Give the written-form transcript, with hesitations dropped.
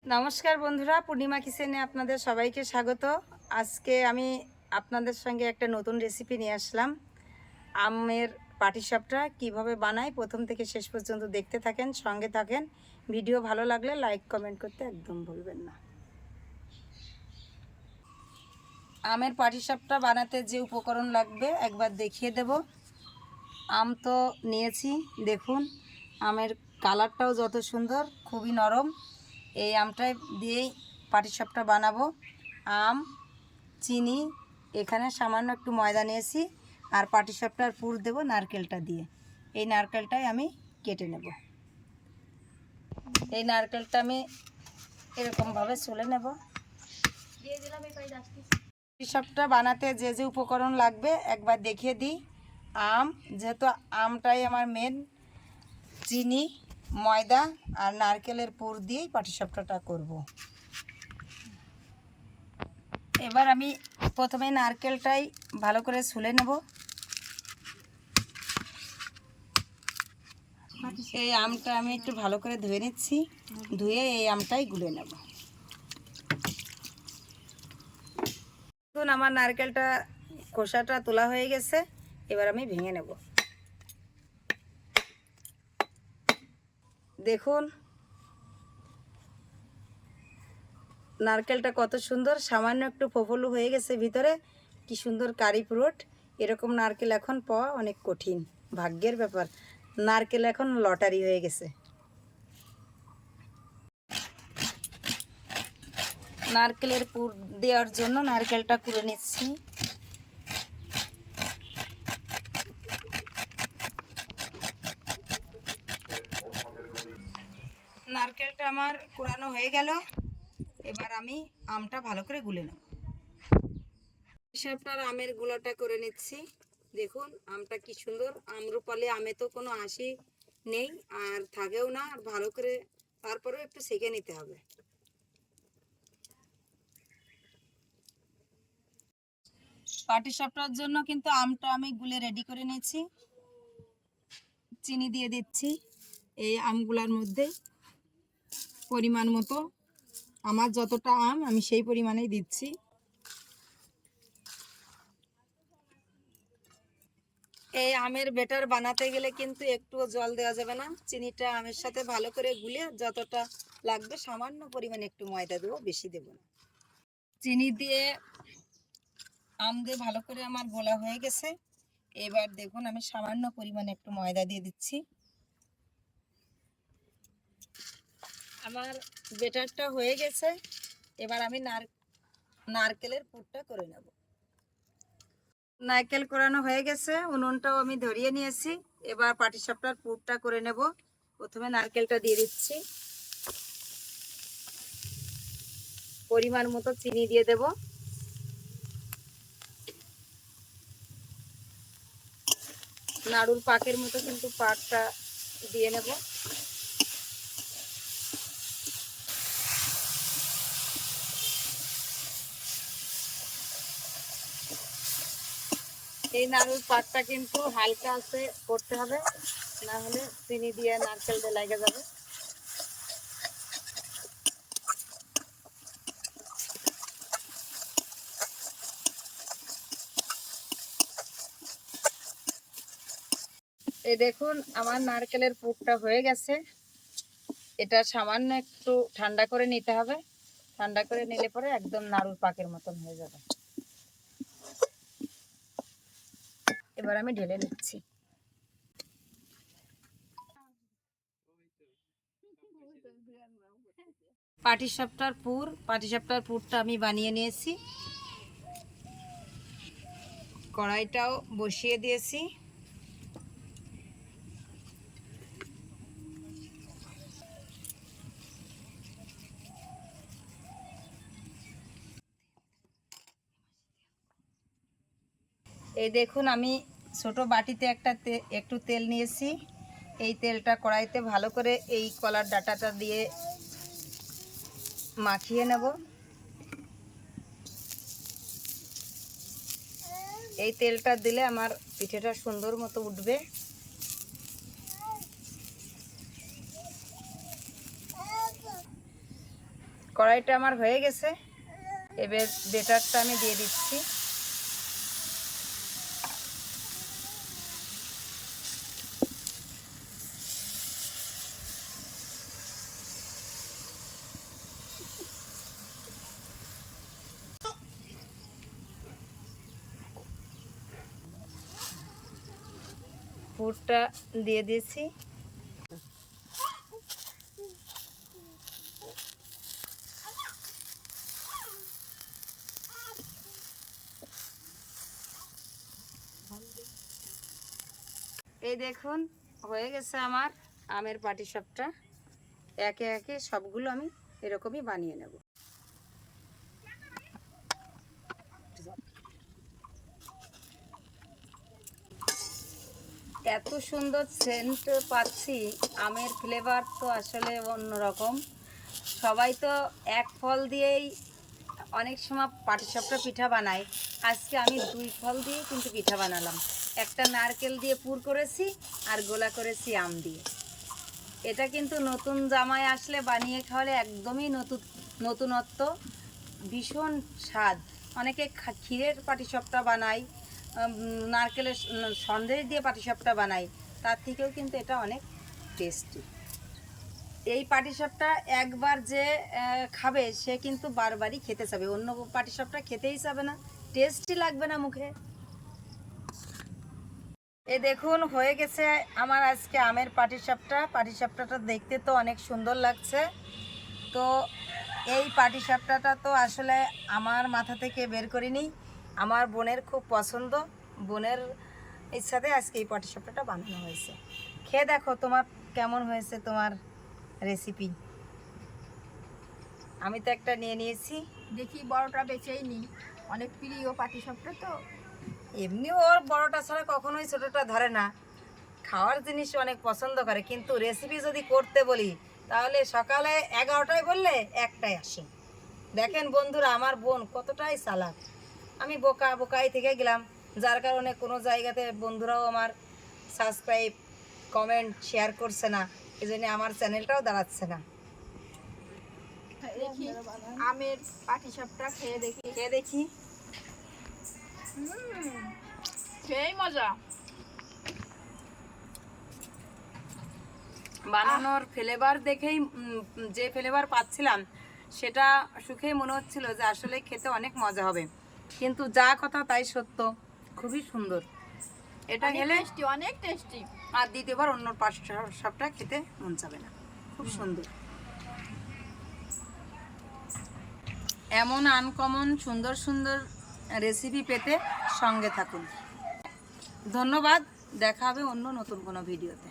নমস্কার বন্ধুরা, পূর্ণিমা কিচেনে আপনাদের সবাইকে স্বাগত। আজকে আমি আপনাদের সঙ্গে একটা নতুন রেসিপি নিয়ে আসলাম। আমের পাটিসাপটা কিভাবে বানাই প্রথম থেকে শেষ পর্যন্ত দেখতে থাকেন, সঙ্গে থাকেন। ভিডিও ভালো লাগলে লাইক কমেন্ট করতে একদম ভুলবেন না। আমের পাটিসাপটা বানাতে যে উপকরণ লাগবে একবার দেখিয়ে দেব। আম তো নিয়েছি, দেখুন আমের কালারটাও যত সুন্দর, খুবই নরম। এই আমটাই দিয়েই পাটিসাপটা বানাবো। আম, চিনি, এখানে সামান্য একটু ময়দা নিয়েছি, আর পাটিসাপটার পুর দেব নারকেলটা দিয়ে। এই নারকেলটাই আমি কেটে নেব। এই নারকেলটা আমি এরকমভাবে ছুলে নেব। পাটিসাপটা বানাতে যে যে উপকরণ লাগবে একবার দেখিয়ে দিই। আম, যেহেতু আমটাই আমার মেন, চিনি, ময়দা আর নারকেলের পুর দিয়েই পাটিসাপটাটা করব। এবার আমি প্রথমে নারকেলটাই ভালো করে ছুলে নেব। এই আমটা আমি একটু ভালো করে ধুয়ে নিচ্ছি, ধুয়ে এই আমটাই গুলে নেব। দেখুন আমার নারকেলটা খোসাটা তোলা হয়ে গেছে, এবার আমি ভেঙে নেব। দেখুন নারকেলটা কত সুন্দর, সামান্য একটু ফোফলু হয়ে গেছে ভিতরে, কি সুন্দর কারি পুরোট। এরকম নারকেল এখন পাওয়া অনেক কঠিন, ভাগ্যের ব্যাপার। নারকেল এখন লটারি হয়ে গেছে। নারকেলের পুর দেওয়ার জন্য নারকেলটা কুড়ে নিচ্ছি। নারকেলটা আমার কুড়ানো হয়ে গেল, এবার আমি আমটা ভালো করে গুলে নেব। সবটার আমের গুলাটা করে নিচ্ছি। দেখুন আমটা কি সুন্দর, আমরুপালি আমে তো কোনো আঁশি নেই আর থাকেও না, আর ভালো করে তারপরেও একটু সেঁকে নিতে হবে। পাটিসাপটার জন্য কিন্তু আমটা আমি গুলে রেডি করে নিয়েছি। চিনি দিয়ে দিচ্ছি এই আমগুলার মধ্যে পরিমাণ মতো। আমার যতটা আম আমি সেই পরিমাণেই দিচ্ছি। এই আমের ব্যাটার বানাতে গেলে কিন্তু একটুও জল দেওয়া যাবে না। চিনিটা আমের সাথে ভালো করে গুলে যতটা লাগবে সামান্য পরিমাণে একটু ময়দা দেবো, বেশি দেব না। চিনি দিয়ে আম দিয়ে ভালো করে আমার গোলা হয়ে গেছে। এবার দেখুন আমি সামান্য পরিমাণে একটু ময়দা দিয়ে দিচ্ছি। আমার ব্যাটারটা হয়ে গেছে, এবার আমি নারকেলের পুরটা করে নেব। নারকেল কোরানো হয়ে গেছে, উনুনটাও আমি ধরিয়ে নিয়েছি। এবার পাটিসাপটার পুরটা করে নেব। প্রথমে নারকেলটা দিয়ে দিচ্ছি, পরিমাণ মতো চিনি দিয়ে দেব, নাড়ুর পাকের মতো কিন্তু পাকটা দিয়ে নেব। এই নাড়ুর পাকটা কিন্তু হালকা আছে করতে হবে, না হলে চিনি দিয়ে নারকেল দিয়ে লেগে যাবে। এই দেখুন আমার নারকেলের পুরটা হয়ে গেছে। এটা সামান্য একটু ঠান্ডা করে নিতে হবে, ঠান্ডা করে নিলে পরে একদম নাড়ুর পাকের মতন হয়ে যাবে। এবার আমি ঢেলে নিচ্ছি। পাটিসাপটার পুরটা আমি বানিয়ে নিয়েছি, কড়াইটাও বসিয়ে দিয়েছি। এই দেখুন আমি ছোট বাটিতে একটু তেল নিয়েছি। এই তেলটা কড়াইতে ভালো করে এই কলার ডাঁটাটা দিয়ে মাখিয়ে নেব। এই তেলটা দিলে আমার পিঠেটা সুন্দর মতো উঠবে। কড়াইটা আমার হয়ে গেছে, এবার বেটারটা আমি দিয়ে দিচ্ছি। পুরটা দিয়ে দিয়েছি। এই দেখুন হয়ে গেছে আমার আমের পাটিসাপটা। একে একে সবগুলো আমি এরকমই বানিয়ে নেব। এত সুন্দর সেন্ট পাচ্ছি, আমের ফ্লেভার তো আসলে অন্যরকম। সবাই তো এক ফল দিয়েই অনেক সময় পাটিসাপটা পিঠা বানায়, আজকে আমি 2 ফল দিয়ে কিন্তু পিঠা বানালাম। একটা নারকেল দিয়ে পুর করেছি আর গোলা করেছি আম দিয়ে। এটা কিন্তু নতুন জামাই আসলে বানিয়ে খাওয়ালে একদমই নতুনত্ব, ভীষণ স্বাদ। অনেকে ক্ষীরের পাটিসাপটা বানায়, নারকেলের সন্দেশ দিয়ে পাটিসাপটা বানায়, তার থেকেও কিন্তু এটা অনেক টেস্টি। এই পাটিসাপটা একবার যে খাবে সে কিন্তু বারবারই খেতে চাবে, অন্য পাটিসাপটা খেতেই চাবে না, টেস্টি লাগবে না মুখে। এ দেখুন হয়ে গেছে আমার আজকে আমের পাটিসাপটাটা দেখতে তো অনেক সুন্দর লাগছে। তো এই পাটিসাপটাটা তো আসলে আমার মাথা থেকে বের করিনি, আমার বোনের খুব পছন্দ, বোনের ইচ্ছাতে আজকে এই পাটিসাপটাটা বানানো হয়েছে। খেয়ে দেখো তোমার কেমন হয়েছে তোমার রেসিপি। আমি তো একটা নিয়ে নিয়েছি, দেখি বড়টা বেচেই নি, অনেক প্রিয় পাটিসাপটা তো। এমনি ওর বড়টা ছাড়া কখনোই ছোটটা ধরে না, খাওয়ার জিনিস অনেক পছন্দ করে, কিন্তু রেসিপি যদি করতে বলি তাহলে সকালে 11টায় বললে 1টায় আসে। দেখেন বন্ধুরা আমার বোন কতটাই চালাক, আমি বোকাই থেকে গেলাম, যার কারণে কোনো জায়গাতে বন্ধুরাও আমার সাবস্ক্রাইব কমেন্ট শেয়ার করছে না, এই জন্য আমার চ্যানেলটাও দাঁড়াচ্ছে না। দেখি আমের পাটিসাপটা খেয়ে দেখি। সেই মজা। বানানোর ফ্লেভার দেখেই যে ফ্লেভার পাচ্ছিলাম সেটা সুখেই মনে হচ্ছিল যে আসলে খেতে অনেক মজা হবে, কিন্তু যা কথা তাই সত্য, খুবই সুন্দর। এটা খেলে অনেক টেস্টি, আর দ্বিতীয়বার অন্য পাটিসাপটা খেতে মন যাবে না, খুব সুন্দর। এমন আনকমন সুন্দর সুন্দর রেসিপি পেতে সঙ্গে থাকুন। ধন্যবাদ, দেখা হবে অন্য নতুন কোনো ভিডিওতে।